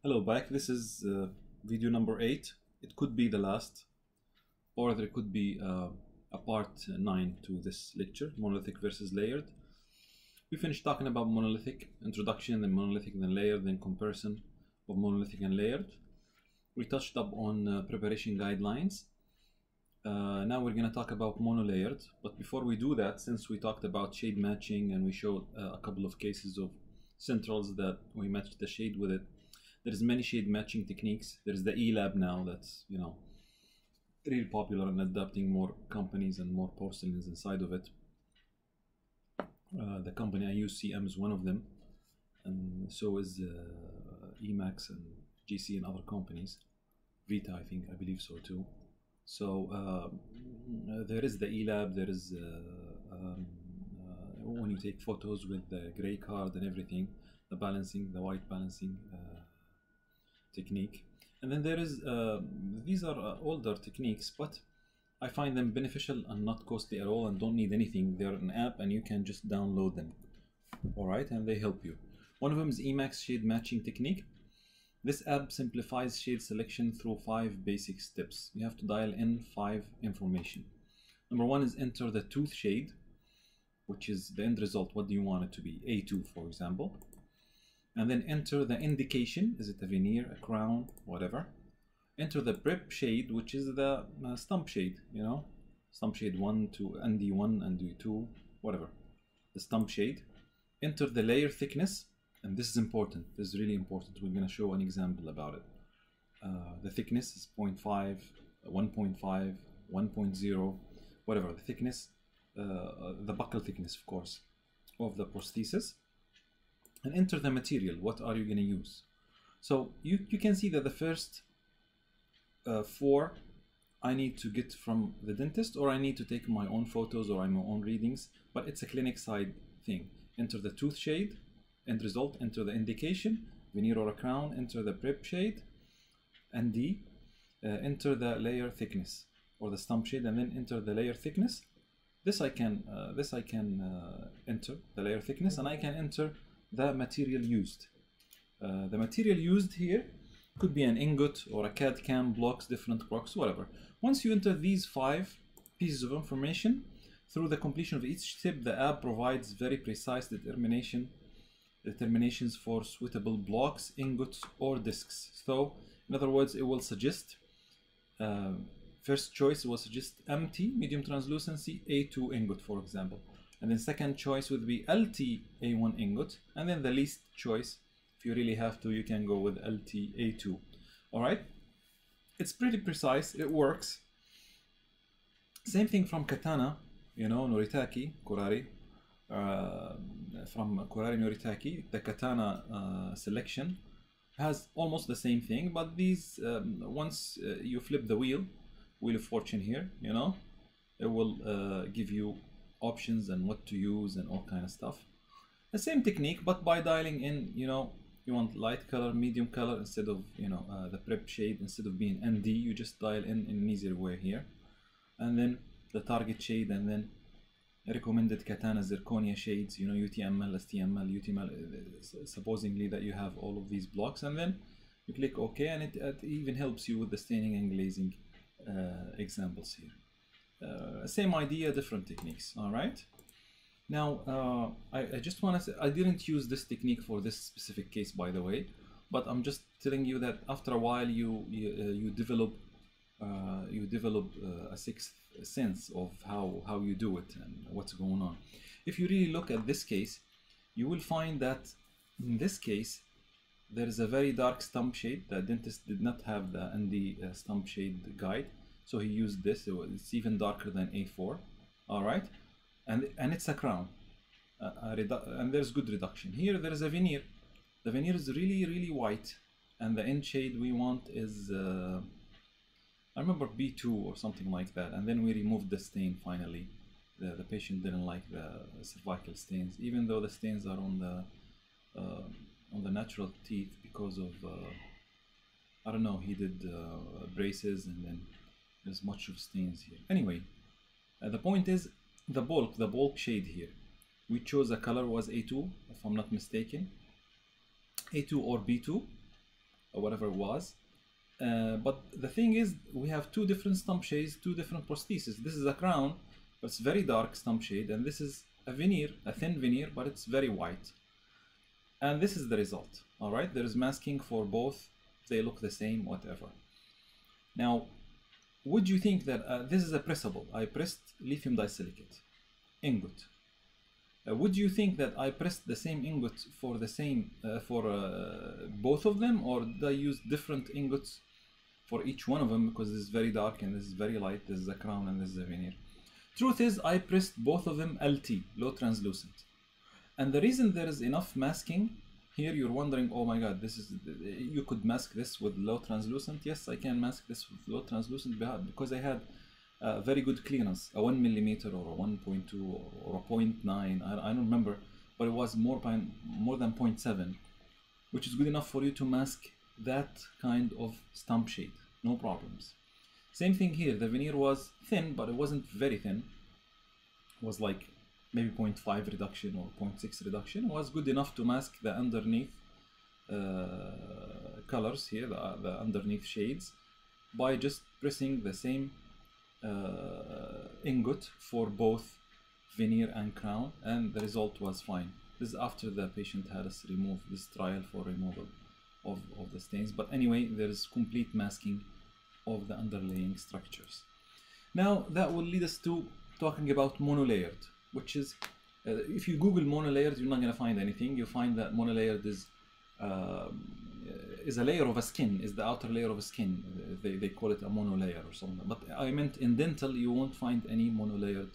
Hello back, this is video number 8. It could be the last, or there could be a part 9 to this lecture, monolithic versus layered. We finished talking about monolithic, introduction, then monolithic, then layered, then comparison of monolithic and layered. We touched up on preparation guidelines. Now we're going to talk about monolayered, but before we do that, since we talked about shade matching and we showed a couple of cases of centrals that we matched the shade with it, there's many shade matching techniques. There's the E-Lab now that's, really popular and adapting more companies and more porcelains inside of it. The company I use, CM, is one of them, and so is Emax and GC and other companies. Vita, I believe so too. So there is the E-Lab, there is when you take photos with the gray card and everything, the balancing, the white balancing technique. And then there is these are older techniques, but I find them beneficial and not costly at all and don't need anything. They're an app and you can just download them, all right, and they help you. One of them is Emax shade matching technique. This app simplifies shade selection through 5 basic steps. You have to dial in 5 information. Number 1 is enter the tooth shade, which is the end result. What do you want it to be? A2, for example. And then enter the indication. Is it a veneer, a crown, whatever. Enter the prep shade, which is the stump shade, stump shade 1 to ND1, ND2, whatever. The stump shade. Enter the layer thickness. And this is important. This is really important. We're going to show an example about it. The thickness is 0.5, 1.5, 1.0, whatever. The thickness, the buccal thickness, of course, of the prosthesis. And enter the material. What are you going to use? So you can see that the first 4 I need to get from the dentist, or I need to take my own photos or my own readings, but it's a clinic side thing. Enter the tooth shade, end result, enter the indication, veneer or a crown, enter the prep shade, ND, enter the layer thickness or the stump shade, and then enter the layer thickness. This I can enter the layer thickness, and I can enter the material used. The material used here could be an ingot or a CAD/CAM, blocks, different blocks, whatever. Once you enter these 5 pieces of information, through the completion of each step, the app provides very precise determinations for suitable blocks, ingots, or discs. So, in other words, it will suggest, first choice will suggest MT, medium translucency, A2 ingot, for example. And then second choice would be LT A1 ingot. And then the least choice, if you really have to, you can go with LT A2. All right? It's pretty precise. It works. Same thing from Katana, Noritake, Kurari. From Kurari Noritake, the Katana selection has almost the same thing, but these, once you flip the wheel of fortune here, it will give you options and what to use and all kind of stuff. The same technique, but by dialing in, you want light color, medium color instead of, the prep shade, instead of being ND, you just dial in an easier way here. And then the target shade, and then recommended Katana zirconia shades, UTML, STML, UTML, supposedly that you have all of these blocks, and then you click OK, and it even helps you with the staining and glazing examples here. Same idea, different techniques. All right. Now, I just want to say, I didn't use this technique for this specific case, by the way, but I'm just telling you that after a while you develop a sixth sense of how you do it and what's going on. If you really look at this case, you will find that in this case there is a very dark stump shade. The dentist did not have the ND stump shade guide, so he used this. It's even darker than A4. All right, and it's a crown, and there's good reduction. Here there is a veneer. The veneer is really white, and the end shade we want is I remember B2 or something like that, and then we removed the stain finally. The patient didn't like the cervical stains, even though the stains are on the natural teeth because of I don't know, he did braces, and then there's much of stains here. Anyway, the point is the bulk shade here. We chose a color was A2, if I'm not mistaken, A2 or B2. or whatever it was. But the thing is, we have two different stump shades, two different prostheses. This is a crown, but it's very dark stump shade, and this is a veneer, a thin veneer, but it's very white. And this is the result. All right, there is masking for both. They look the same, whatever. Now, would you think that this is a pressable? I pressed lithium disilicate ingot. Would you think that I pressed the same ingot for the same both of them, or did I use different ingots for each one of them, because this is very dark and this is very light, this is a crown and this is a veneer? Truth is, I pressed both of them LT, low translucent. And the reason there is enough masking here, you're wondering, oh my god, this is, you could mask this with low translucent. Yes, I can mask this with low translucent because I had very good clearance, a 1 millimeter or a 1.2 or a 0.9, I don't remember, but it was more than 0.7, which is good enough for you to mask that kind of stump shade, no problems. Same thing here, the veneer was thin, but it wasn't very thin. It was like maybe 0.5 reduction or 0.6 reduction. It was good enough to mask the underneath colors here, the underneath shades, by just pressing the same ingot for both veneer and crown, and the result was fine. This is after the patient had us remove this trial for removal of the stains. But anyway, there is complete masking of the underlying structures. Now that will lead us to talking about monolayered, which is, if you Google monolayered, you're not going to find anything. You find that monolayered is a layer of a skin, is the outer layer of a skin. They call it a monolayer or something. But I meant in dental, you won't find any monolayered.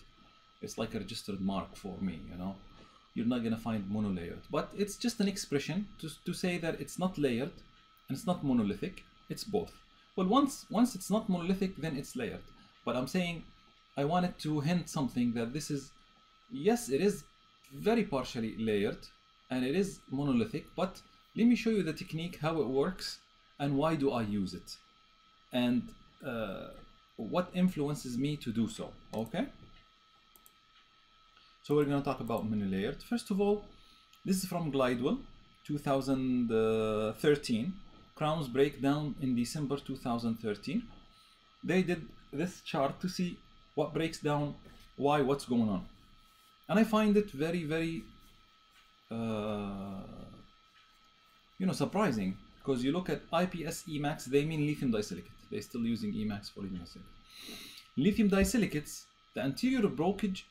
It's like a registered mark for me, you know. You're not going to find monolayered. But it's just an expression to say that it's not layered and it's not monolithic. It's both. Well, once it's not monolithic, then it's layered. But I'm saying I wanted to hint something that this is, yes, it is very partially layered and it is monolithic, but let me show you the technique, how it works, and why do I use it, and what influences me to do so, okay? So we're going to talk about monolayered. First of all, this is from Glidewell, 2013. Crowns breakdown in December 2013. They did this chart to see what breaks down, why, what's going on. And I find it very, very surprising, because you look at IPS Emax, they mean lithium disilicate. They're still using Emax for lithium disilicate. Lithium disilicates, the anterior breakage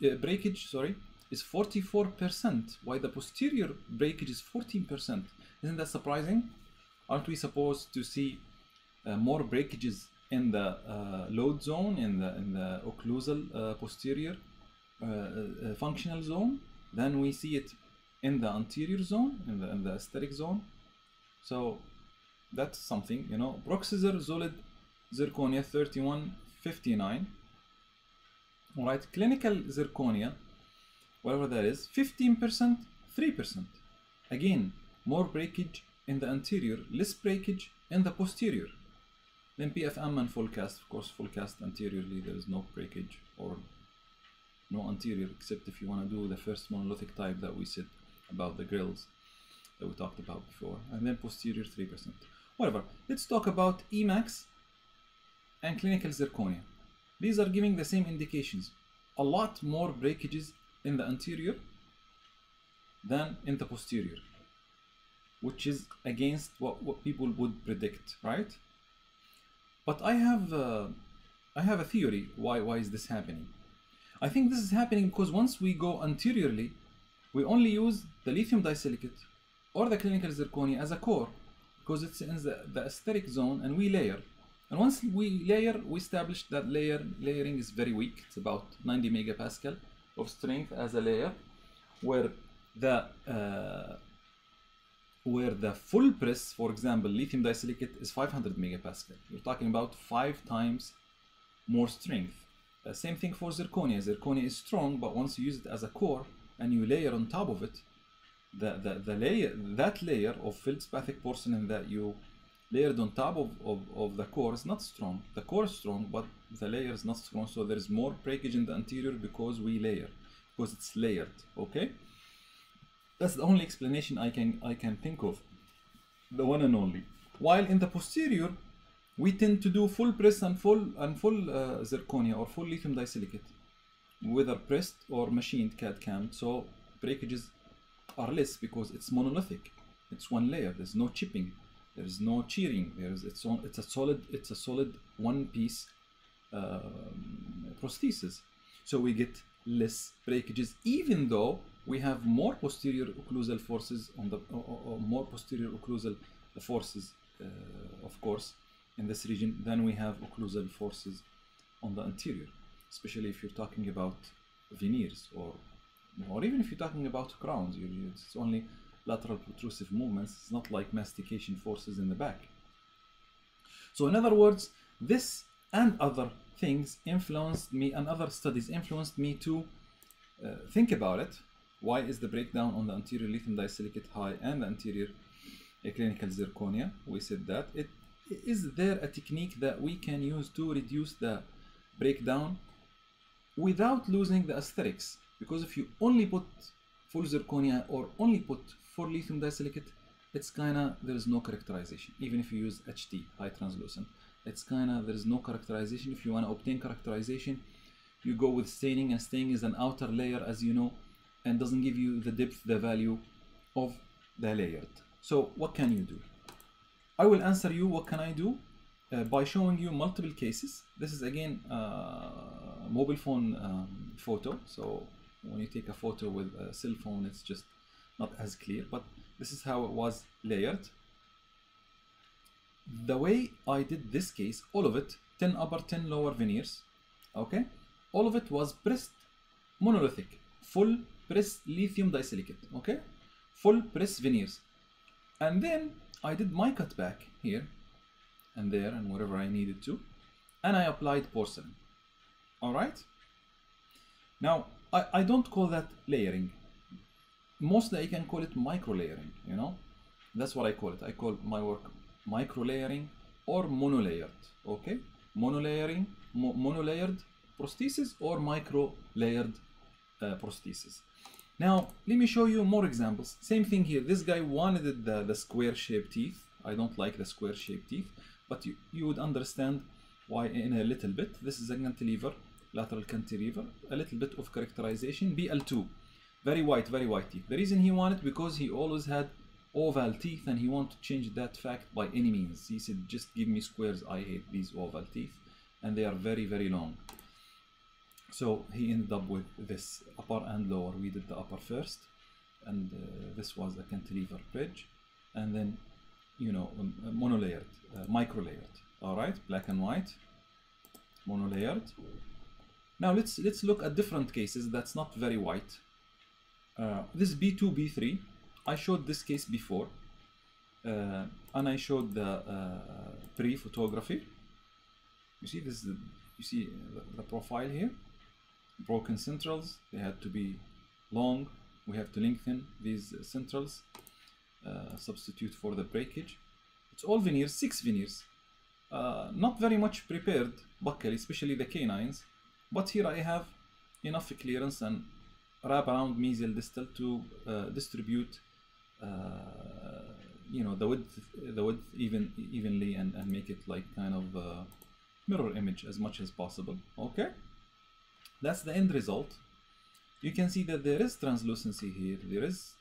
is 44%, while the posterior breakage is 14%. Isn't that surprising? Aren't we supposed to see more breakages in the load zone, in the occlusal posterior functional zone, than we see it in the anterior zone, in the aesthetic zone? So that's something, you know. Proxizor Solid Zirconia 3159. All right, clinical zirconia, whatever that is, 15%, 3%. Again, more breakage in the anterior, less breakage in the posterior. Then PFM and full cast, of course, full cast anteriorly, there is no breakage or no anterior, except if you want to do the first monolithic type that we said about the grills that we talked about before, and then posterior 3%. Whatever. Let's talk about Emax and clinical zirconia. These are giving the same indications. A lot more breakages in the anterior than in the posterior, which is against what people would predict, right? But I have a theory why is this happening. I think this is happening because once we go anteriorly, we only use the lithium disilicate or the clinical zirconia as a core, because it's in the aesthetic zone, and we layer. And once we layer, we establish that layering is very weak. It's about 90 megapascal of strength as a layer, where the full press, for example, lithium disilicate is 500 megapascal. You're talking about 5 times more strength. Same thing for zirconia. Zirconia is strong, but once you use it as a core and you layer on top of it, that layer of feldspathic porcelain that you layered on top of the core is not strong. The core is strong, but the layer is not strong, so there is more breakage in the anterior because we layer, because it's layered. Okay, that's the only explanation I can think of, the one and only. While in the posterior, we tend to do full press and full zirconia or full lithium disilicate, whether pressed or machined CAD/CAM. So breakages are less because it's monolithic. It's one layer. There's no chipping. There's no cheering. It's a solid one piece prosthesis. So we get less breakages, even though we have more posterior occlusal forces on the more posterior occlusal forces, of course, in this region than we have occlusal forces on the anterior, especially if you're talking about veneers or even if you're talking about crowns. It's only lateral protrusive movements. It's not like mastication forces in the back. So in other words, this and other things influenced me, and other studies influenced me to think about it. Why is the breakdown on the anterior lithium disilicate high and the anterior clinical zirconia? We said that. Is there a technique that we can use to reduce the breakdown without losing the aesthetics? Because if you only put full zirconia or only put full lithium disilicate, it's kinda, there's no characterization. Even if you use HT, high translucent, it's kinda, there's no characterization. If you want to obtain characterization, you go with staining, and staining is an outer layer, as you know, and doesn't give you the depth, the value of the layered. So what can you do? I will answer you what can I do by showing you multiple cases. This is again mobile phone photo. So when you take a photo with a cell phone, it's just not as clear, but this is how it was layered. The way I did this case, all of it, 10 upper, 10 lower veneers, okay? All of it was pressed monolithic, full press lithium disilicate, okay? Full press veneers. And then I did my cutback here and there and wherever I needed to, and I applied porcelain, all right? Now, I don't call that layering. Mostly I can call it micro layering, you know? That's what I call it. I call my work micro layering or monolayered, okay? Monolayered prosthesis or micro layered prosthesis. Now, let me show you more examples. Same thing here. This guy wanted the square shaped teeth. I don't like the square shaped teeth, but you would understand why in a little bit. This is a cantilever, lateral cantilever, a little bit of characterization. BL2, very white teeth. The reason he wanted, because he always had oval teeth and he wanted to change that fact by any means. He said, just give me squares. I hate these oval teeth and they are very, very long. So he ended up with this upper and lower. We did the upper first, and this was a cantilever bridge, and then, you know, monolayered, micro layered. All right, black and white, monolayered. Now let's look at different cases that's not very white. This B2, B3. I showed this case before, and I showed the pre-photography. You see this? You see the profile here. Broken centrals, they had to be long. We have to lengthen these centrals, substitute for the breakage. It's all veneers, 6 veneers. Not very much prepared buccally, especially the canines, but here I have enough clearance and wrap around mesial distal to distribute you know, the width evenly and make it like kind of mirror image as much as possible. Okay, that's the end result. You can see that there is translucency here. There is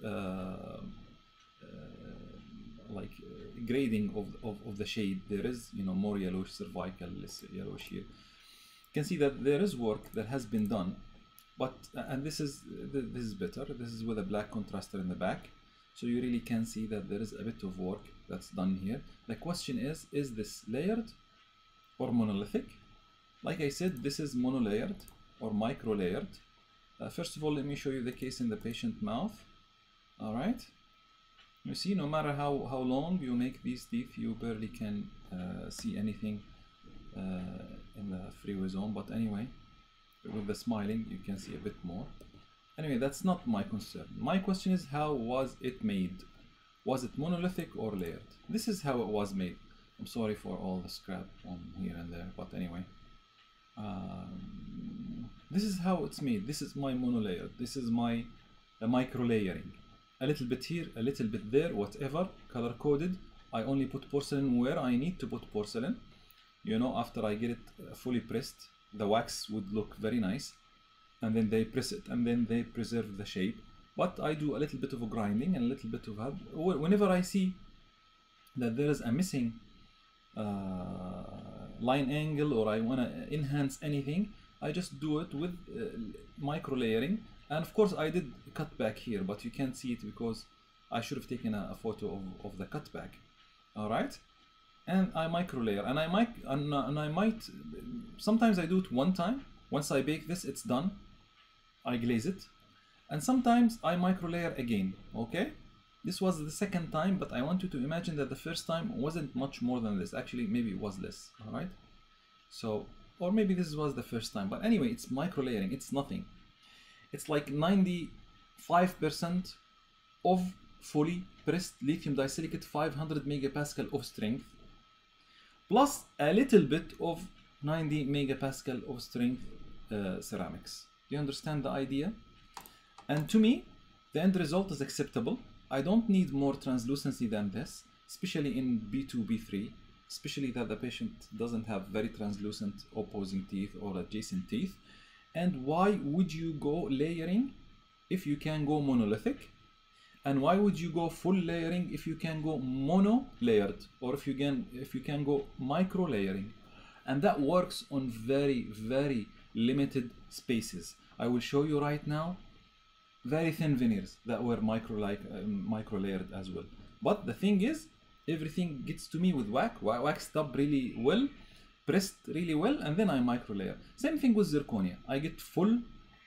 like grading of the shade. There is, you know, more yellowish cervical, less yellowish here. You can see that there is work that has been done, but and this is better. This is with a black contraster in the back, so you really can see that there is a bit of work that's done here. The question is this layered or monolithic? Like I said, this is monolayered or micro layered. First of all, let me show you the case in the patient mouth. All right, you see, no matter how long you make these teeth, you barely can see anything in the freeway zone. But anyway, with the smiling, you can see a bit more. Anyway, that's not my concern. My question is, how was it made? Was it monolithic or layered? This is how it was made. I'm sorry for all the scrap on here and there, but anyway. This is how it's made. This is my monolayer. This is my micro layering. A little bit here, a little bit there, whatever, color coded. I only put porcelain where I need to put porcelain. You know, after I get it fully pressed, the wax would look very nice, and then they press it and then they preserve the shape. But I do a little bit of a grinding and a little bit of help. Whenever I see that there is a missing line angle, or I want to enhance anything, I just do it with micro layering. And of course I did cut back here, but you can't see it because I should have taken a photo of the cutback. All right, and I micro layer, and I might sometimes I do it one time. Once I bake this, it's done. I glaze it, and sometimes I micro layer again. Okay, this was the second time, but I want you to imagine that the first time wasn't much more than this. Actually, maybe it was less. All right, so, or maybe this was the first time, but anyway, it's micro layering. It's nothing. It's like 95% of fully pressed lithium disilicate 500 megapascal of strength, plus a little bit of 90 megapascal of strength ceramics. Do you understand the idea? And to me, the end result is acceptable. I don't need more translucency than this, especially in B2, B3, especially that the patient doesn't have very translucent opposing teeth or adjacent teeth. And why would you go layering if you can go monolithic? And why would you go full layering if you can go mono layered, or if you can go micro layering? And that works on very, very limited spaces. I will show you right now very thin veneers that were micro layered as well. But the thing is, everything gets to me with waxed up really well, pressed really well, and then I micro layer. Same thing with zirconia. I get full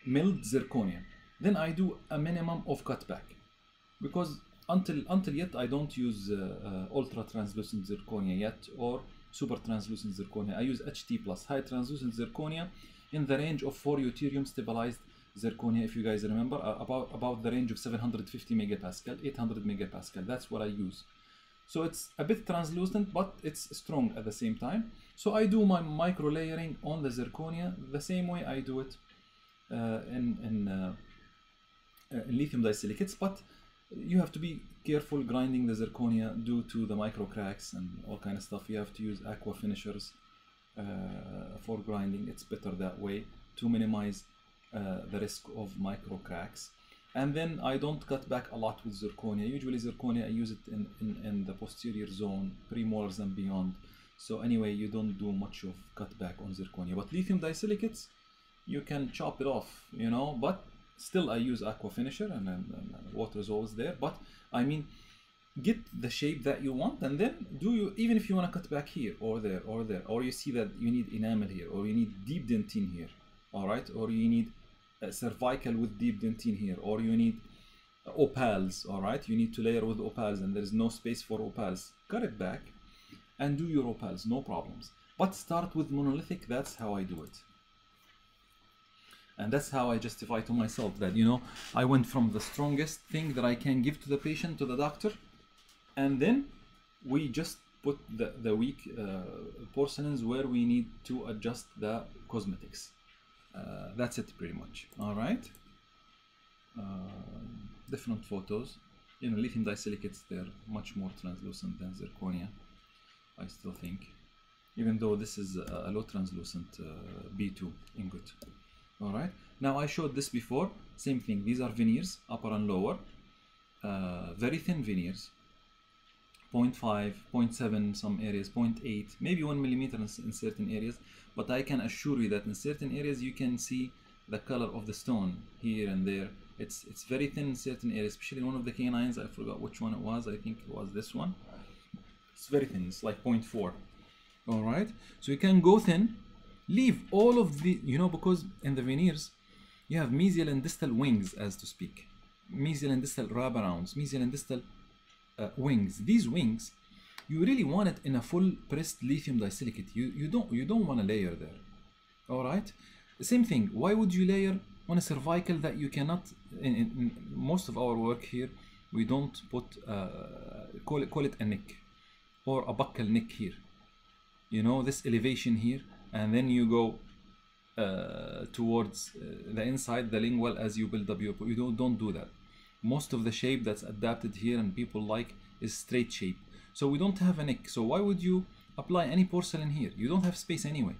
milled zirconia, then I do a minimum of cutback, because until yet I don't use ultra translucent zirconia yet, or super translucent zirconia. I use HT plus, high translucent zirconia, in the range of 4 deuterium stabilized zirconia, if you guys remember, about the range of 750 megapascal, 800 megapascal. That's what I use. So it's a bit translucent, but it's strong at the same time. So I do my micro layering on the zirconia the same way I do it in lithium disilicates, but you have to be careful grinding the zirconia due to the micro cracks and all kind of stuff. You have to use aqua finishers for grinding. It's better that way to minimize the risk of micro cracks. And then I don't cut back a lot with zirconia. Usually zirconia I use it in the posterior zone, premolars and beyond. So anyway, you don't do much of cutback on zirconia. But lithium disilicates, you can chop it off, you know, but still I use aqua finisher, and water is always there. But I mean, get the shape that you want, and then even if you want to cut back here or there or there, or you see that you need enamel here, or you need deep dentine here, all right, or you need cervical with deep dentine here, or you need opals, all right, you need to layer with opals and there is no space for opals, cut it back and do your opals, no problems. But start with monolithic. That's how I do it, and that's how I justify to myself that, you know, I went from the strongest thing that I can give to the patient, to the doctor, and then we just put the weak porcelains where we need to adjust the cosmetics. That's it pretty much. All right, different photos. You know, lithium disilicates, they're much more translucent than zirconia, I still think, even though this is a low translucent B2 ingot. All right, now I showed this before, same thing. These are veneers, upper and lower, very thin veneers, 0.5, 0.7 some areas, 0.8, maybe 1 millimeter in certain areas. But I can assure you that in certain areas you can see the color of the stone here and there. It's very thin in certain areas, especially one of the canines. I forgot which one it was. I think it was this one. It's very thin. It's like 0.4. All right. So you can go thin, leave all of the, you know, because in the veneers you have mesial and distal wings, as to speak. Mesial and distal wraparounds, mesial and distal wings. These wings, you really want it in a full pressed lithium disilicate. You don't want to layer there. All right. The same thing. Why would you layer on a cervical that you cannot? In most of our work here, we don't put call it a neck or a buccal neck here. You know, this elevation here, and then you go towards the inside, the lingual, as you build up your. You don't do that. Most of the shape that's adapted here and people like is straight shape. So we don't have a neck. So why would you apply any porcelain here? You don't have space anyway.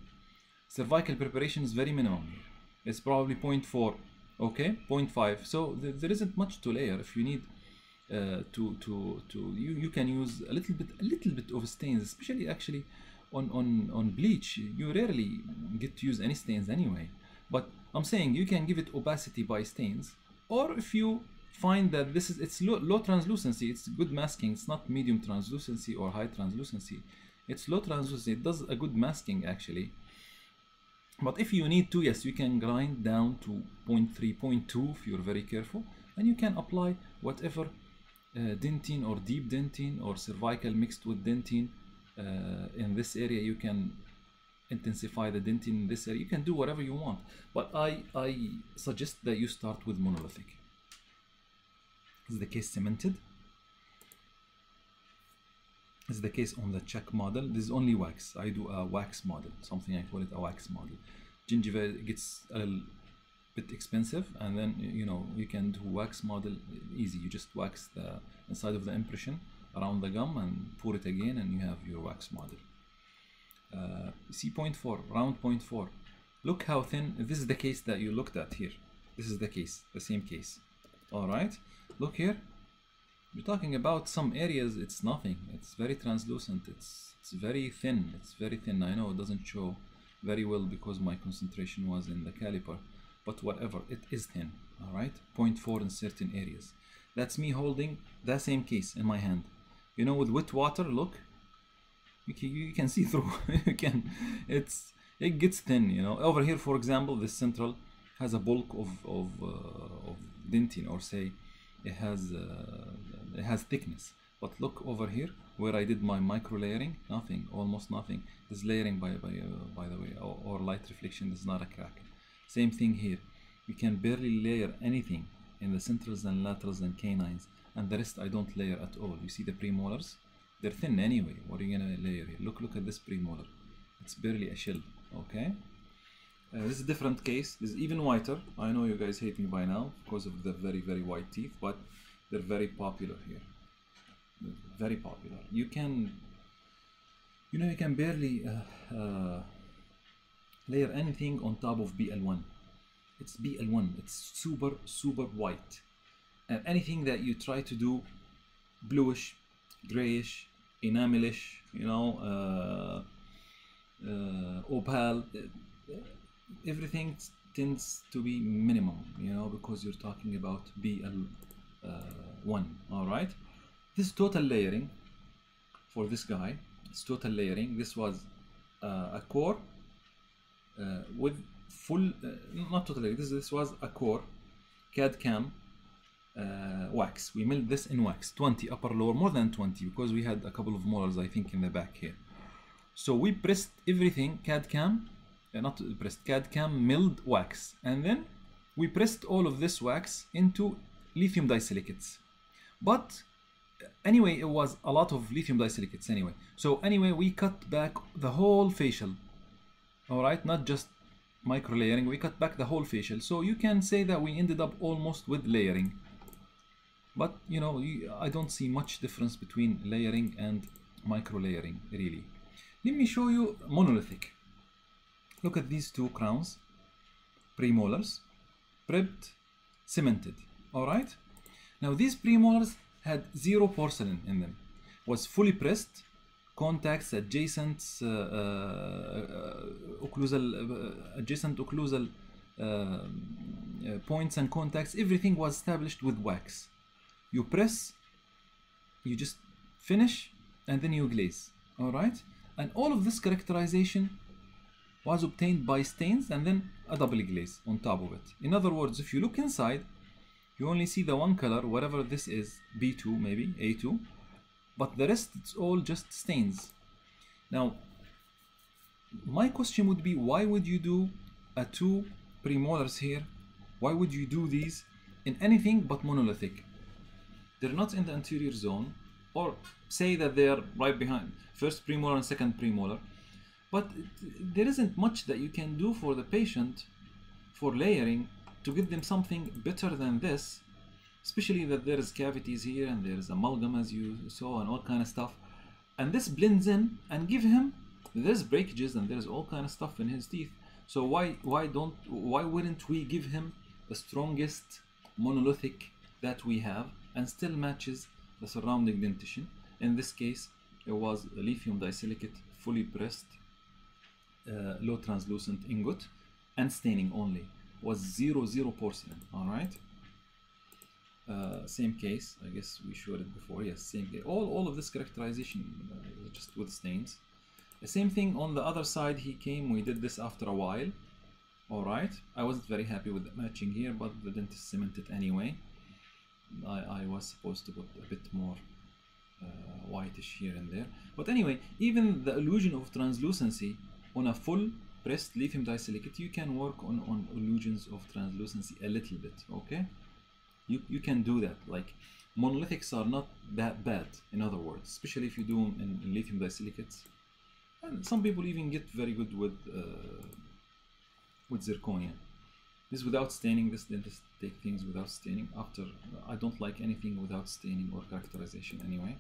Cervical preparation is very minimum here. It's probably 0.4, okay, 0.5. So there isn't much to layer. If you need you can use a little bit of stains, especially actually on bleach. You rarely get to use any stains anyway. But I'm saying you can give it opacity by stains, or if you find that it's low translucency, it's good masking. It's not medium translucency or high translucency. It's low translucency. It does a good masking actually. But if you need to, yes, you can grind down to 0.3, 0.2 if you're very careful, and you can apply whatever dentine or deep dentine or cervical mixed with dentine in this area. You can intensify the dentine in this area. You can do whatever you want, but I suggest that you start with monolithic. This is the case cemented. This is the case on the check model. This is only wax. I do a wax model, something I call it a wax model. Gingiva gets a little bit expensive, and then you can do wax model easy. You just wax the inside of the impression around the gum and pour it again, and you have your wax model. See 0.4, round 0.4. Look how thin. This is the case that you looked at here. This is the case, the same case. All right, look here. We're talking about some areas. It's nothing. It's very translucent. It's very thin. It's very thin. I know it doesn't show very well because my concentration was in the caliper, but whatever, it is thin. All right, 0.4 in certain areas. That's me holding that same case in my hand. With wet water, look, you can see through. It gets thin. Over here, for example, this central has a bulk of dentine, or say it has thickness. But look over here where I did my micro layering, nothing, almost nothing. This layering by the way, or light reflection is not a crack. Same thing here. You can barely layer anything in the centrals and laterals and canines, and the rest I don't layer at all. You see the premolars? They're thin anyway. What are you gonna layer here? Look at this premolar. It's barely a shell. Okay. This is a different case. This is even whiter. I know you guys hate me by now because of the very white teeth, but they're very popular here. They're very popular. You can barely layer anything on top of BL1. It's BL1. It's super white, and anything that you try to do bluish, grayish, enamelish, opal, everything tends to be minimum, because you're talking about BL1. All right, this is total layering for this guy. It's total layering. This was a core with full, not total layering. This was a core CAD/CAM wax. We milled this in wax, 20 upper lower, more than 20, because we had a couple of molars I think in the back here. So we pressed everything CAD/CAM, not pressed, CAD/CAM milled wax, and then we pressed all of this wax into lithium disilicates. But anyway, it was a lot of lithium disilicates anyway. So anyway, we cut back the whole facial. All right, not just micro layering, we cut back the whole facial. So you can say that we ended up almost with layering. But I don't see much difference between layering and micro layering, really. Let me show you monolithic. Look at these two crowns, premolars, prepped, cemented. All right. Now these premolars had zero porcelain in them. Was fully pressed, contacts, adjacent occlusal points and contacts. Everything was established with wax. You press, you just finish, and then you glaze. All right. And all of this characterization was obtained by stains and then a double glaze on top of it. In other words, if you look inside, you only see the one color, whatever this is, B2 maybe, A2, but the rest, it's all just stains. Now, my question would be, why would you do a two premolars here? Why would you do these in anything but monolithic? They're not in the anterior zone, or say that they are right behind first premolar and second premolar, but there isn't much that you can do for the patient for layering to give them something better than this, especially that there is cavities here and there is amalgam, as you saw, and all kind of stuff. and this blends in and give him, there's breakages and there's all kind of stuff in his teeth. So why wouldn't we give him the strongest monolithic that we have and still matches the surrounding dentition? In this case, it was a lithium disilicate, fully pressed, low translucent ingot, and staining only. Was 0 porcelain. All right. Same case. I guess we showed it before. Yes, same case. All of this characterization just with stains. The same thing on the other side. He came. We did this after a while. All right. I wasn't very happy with the matching here, but the dentist cemented anyway. I was supposed to put a bit more whitish here and there. But anyway, even the illusion of translucency on a full pressed lithium disilicate, you can work on illusions of translucency a little bit. Okay. You can do that. Like monolithics are not that bad, in other words, especially if you do them in lithium disilicates. And some people even get very good with zirconia. This without staining. This dentist take things without staining. After, I don't like anything without staining or characterization anyway.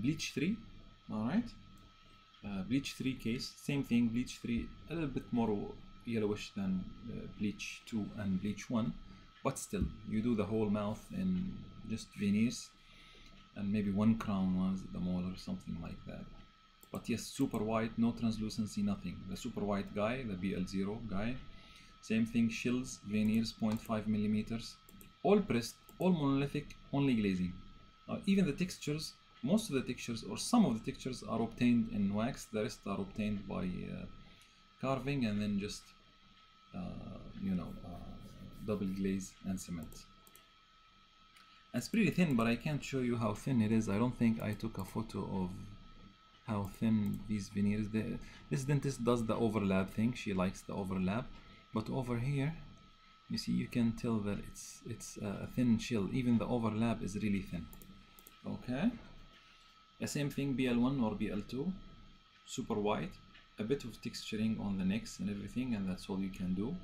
Bleach 3, all right. Bleach 3 case, same thing. Bleach 3 a little bit more yellowish than bleach 2 and bleach 1. But still, you do the whole mouth in just veneers and maybe one crown was the molar or something like that. But yes, super white, no translucency, nothing. The super white guy, the BL0 guy, same thing, shills, veneers, 0.5 millimeters, all pressed, all monolithic, only glazing. Even the textures, most of the textures or some of the textures are obtained in wax, the rest are obtained by carving and then just, double glaze and cement. And it's pretty thin, but I can't show you how thin it is. I don't think I took a photo of how thin these veneers. This dentist does the overlap thing. She likes the overlap, but over here, you see, you can tell that it's a thin shield. Even the overlap is really thin. Okay. The same thing, BL1 or BL2, super white, a bit of texturing on the necks and everything, and that's all you can do.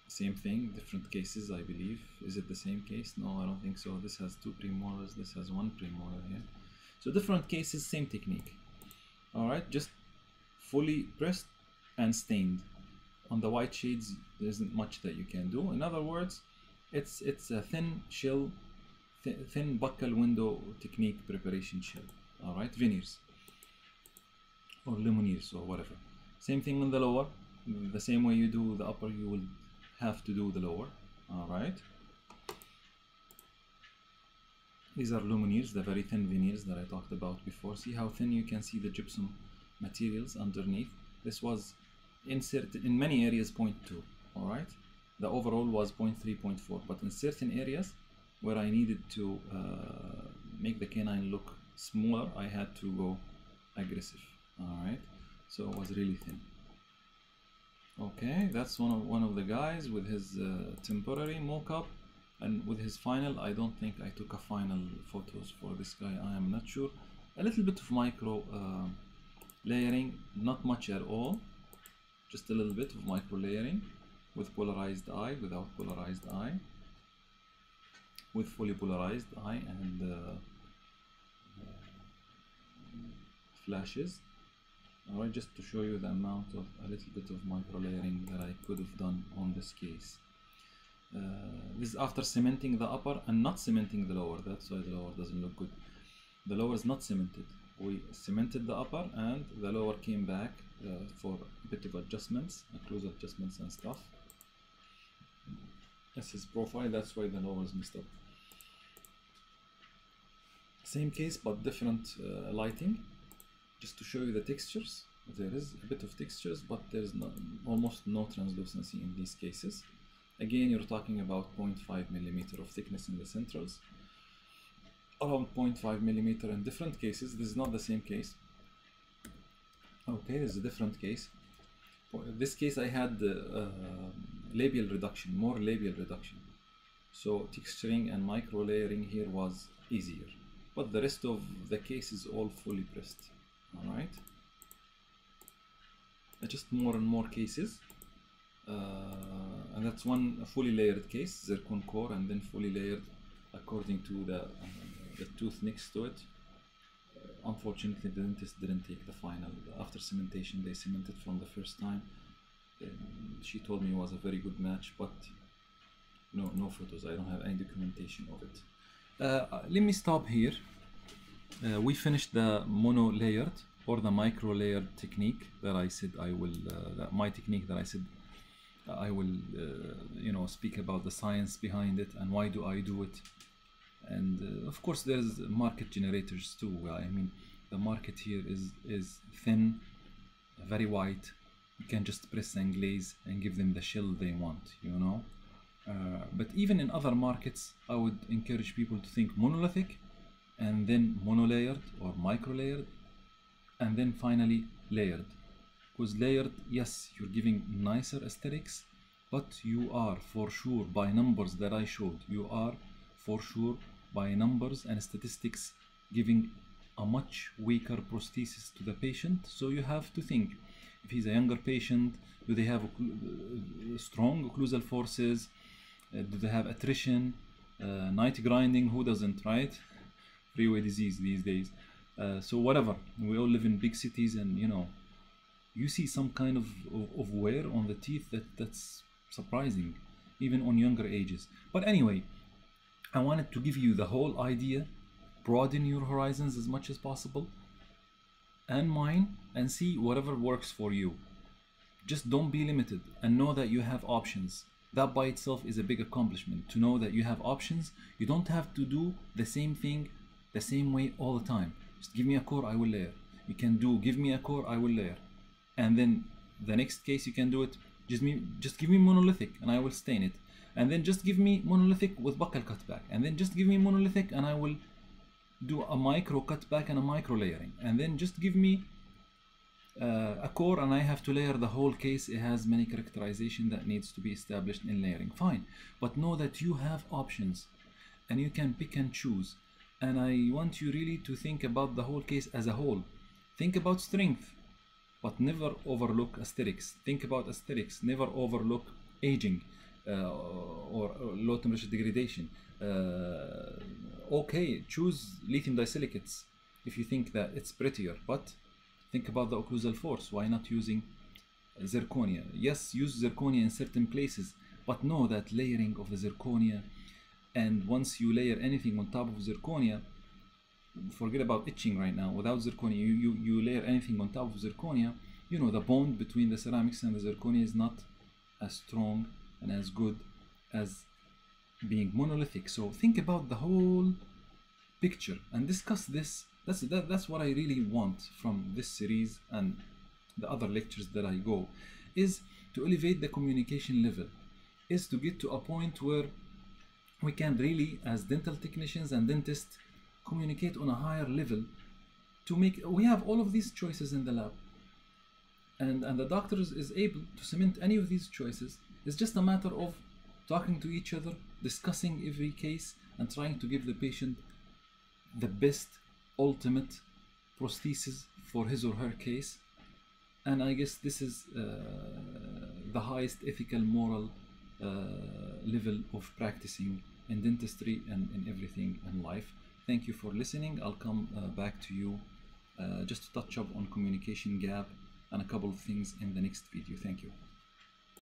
Same thing, different cases, I believe. Is it the same case? No, I don't think so. This has 2 premolars, this has 1 premolar here. So different cases, same technique. All right, just fully pressed and stained. On the white shades, there isn't much that you can do. In other words, it's a thin shell, thin buccal window technique preparation shell. All right, veneers or lumineers or whatever. Same thing on the lower. The same way you do the upper, you will have to do the lower. All right. These are lumineers, the very thin veneers that I talked about before. See how thin you can see the gypsum materials underneath. This was inserted in many areas 0.2. All right. The overall was 0.3, 0.4, but in certain areas where I needed to make the canine look smaller, I had to go aggressive. All right. So it was really thin. Okay, that's one of the guys with his temporary mock-up, and with his final. I don't think I took a final photos for this guy. I am not sure. A little bit of micro layering, not much at all. Just a little bit of micro layering with polarized eye, without polarized eye, with fully polarized eye, and flashes. Alright, just to show you the amount of a little bit of micro layering that I could have done on this case. This is after cementing the upper and not cementing the lower. That's why the lower doesn't look good. The lower is not cemented. We cemented the upper and the lower came back for a bit of adjustments, close adjustments and stuff. That's his profile, that's why the lower is messed up. Same case but different lighting. Just to show you the textures, there is a bit of textures, but there's almost no translucency in these cases. Again, you're talking about 0.5 millimeter of thickness in the centrals, around 0.5 millimeter in different cases. This is not the same case. Okay, this is a different case. For this case, I had labial reduction, more labial reduction. So texturing and micro layering here was easier, but the rest of the case is all fully pressed. All right, just more and more cases, and that's one fully layered case, zircon core, and then fully layered according to the the tooth next to it. Unfortunately, the dentist didn't take the final. After cementation, they cemented from the first time. She told me it was a very good match, but no photos. I don't have any documentation of it. Let me stop here. We finished the mono-layered or the micro-layered technique that I said I will, my technique that I said I will, speak about the science behind it and why do I do it. And of course there's market generators too. I mean, the market here is thin, very white. You can just press and glaze and give them the shell they want, but even in other markets, I would encourage people to think monolithic and then monolayered or micro-layered and then finally layered. Because layered, yes, you're giving nicer aesthetics, but you are for sure, by numbers that I showed, you are for sure by numbers and statistics giving a much weaker prosthesis to the patient. So you have to think, if he's a younger patient, do they have strong occlusal forces? Do they have attrition, night grinding? Who doesn't, right? Freeway disease these days. So whatever, we all live in big cities, and you see some kind of wear on the teeth that's surprising, even on younger ages. But anyway, I wanted to give you the whole idea, broaden your horizons as much as possible, and mine, and see whatever works for you. Just don't be limited and know that you have options. That by itself is a big accomplishment, to know that you have options. You don't have to do the same thing the same way all the time. Just give me a core, I will layer. You can do give me a core, I will layer. And then the next case you can do it, just give me monolithic and I will stain it. And then just give me monolithic with buccal cutback. And then just give me monolithic and I will do a micro cutback and a micro layering. And then just give me a core and I have to layer the whole case. It has many characterization that needs to be established in layering. Fine, but know that you have options and you can pick and choose. And I want you really to think about the whole case as a whole. Think about strength, but never overlook aesthetics. Think about aesthetics, never overlook aging or low temperature degradation. Okay, choose lithium disilicates if you think that it's prettier, but think about the occlusal force. Why not using zirconia? Yes, use zirconia in certain places, but know that layering of the zirconia, and once you layer anything on top of zirconia, forget about itching right now. Without zirconia, you layer anything on top of zirconia, the bond between the ceramics and the zirconia is not as strong and as good as being monolithic. So think about the whole picture and discuss this. That's what I really want from this series and the other lectures that I go, is to elevate the communication level, is to get to a point where we can really, as dental technicians and dentists, communicate on a higher level to make, we have all of these choices in the lab, and the doctor is able to cement any of these choices. It's just a matter of talking to each other, discussing every case, and trying to give the patient the best ultimate prosthesis for his or her case. And I guess this is the highest ethical, moral level of practicing in dentistry and in everything in life. Thank you for listening. I'll come back to you just to touch up on communication gap and a couple of things in the next video. Thank you.